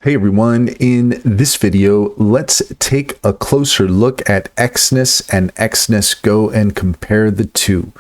Hey everyone, in this video, let's take a closer look at Exness and Exness GO and compare the two.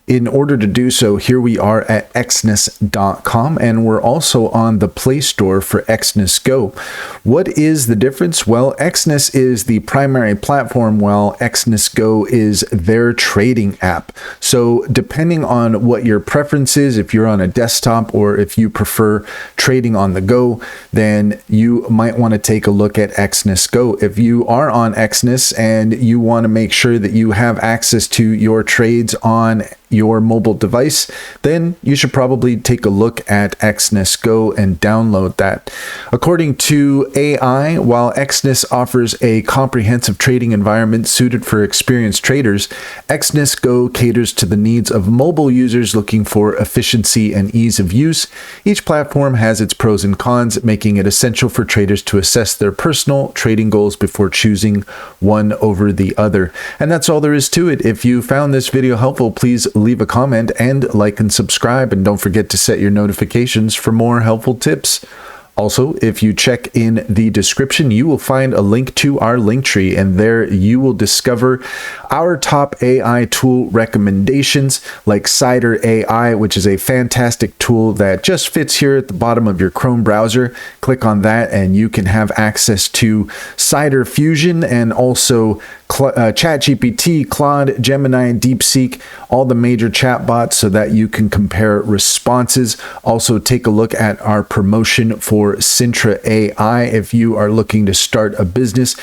In order to do so, here we are at exness.com, and we're also on the Play Store for Exness GO. What is the difference? Well, Exness is the primary platform, while Exness GO is their trading app. So depending on what your preference is, if you're on a desktop or if you prefer trading on the go, then you might want to take a look at Exness GO. If you are on Exness and you want to make sure that you have access to your trades on your mobile device, then you should probably take a look at Exness GO and download that. According to AI, while Exness offers a comprehensive trading environment suited for experienced traders, Exness GO caters to the needs of mobile users looking for efficiency and ease of use. Each platform has its pros and cons, making it essential for traders to assess their personal trading goals before choosing one over the other. And that's all there is to it. If you found this video helpful, please leave a comment and like and subscribe, and don't forget to set your notifications for more helpful tips. Also, if you check in the description, you will find a link to our Linktree, and there you will discover our top AI tool recommendations like Cider AI, which is a fantastic tool that just fits here at the bottom of your Chrome browser. Click on that and you can have access to Cider Fusion and also ChatGPT, Claude, Gemini, DeepSeek, all the major chatbots so that you can compare responses. Also, take a look at our promotion for Sintra AI. If you are looking to start a business,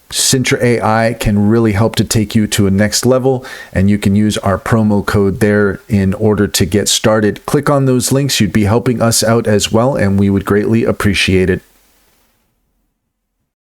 Sintra AI can really help to take you to a next level, and you can use our promo code there in order to get started. Click on those links. You'd be helping us out as well, and we would greatly appreciate it.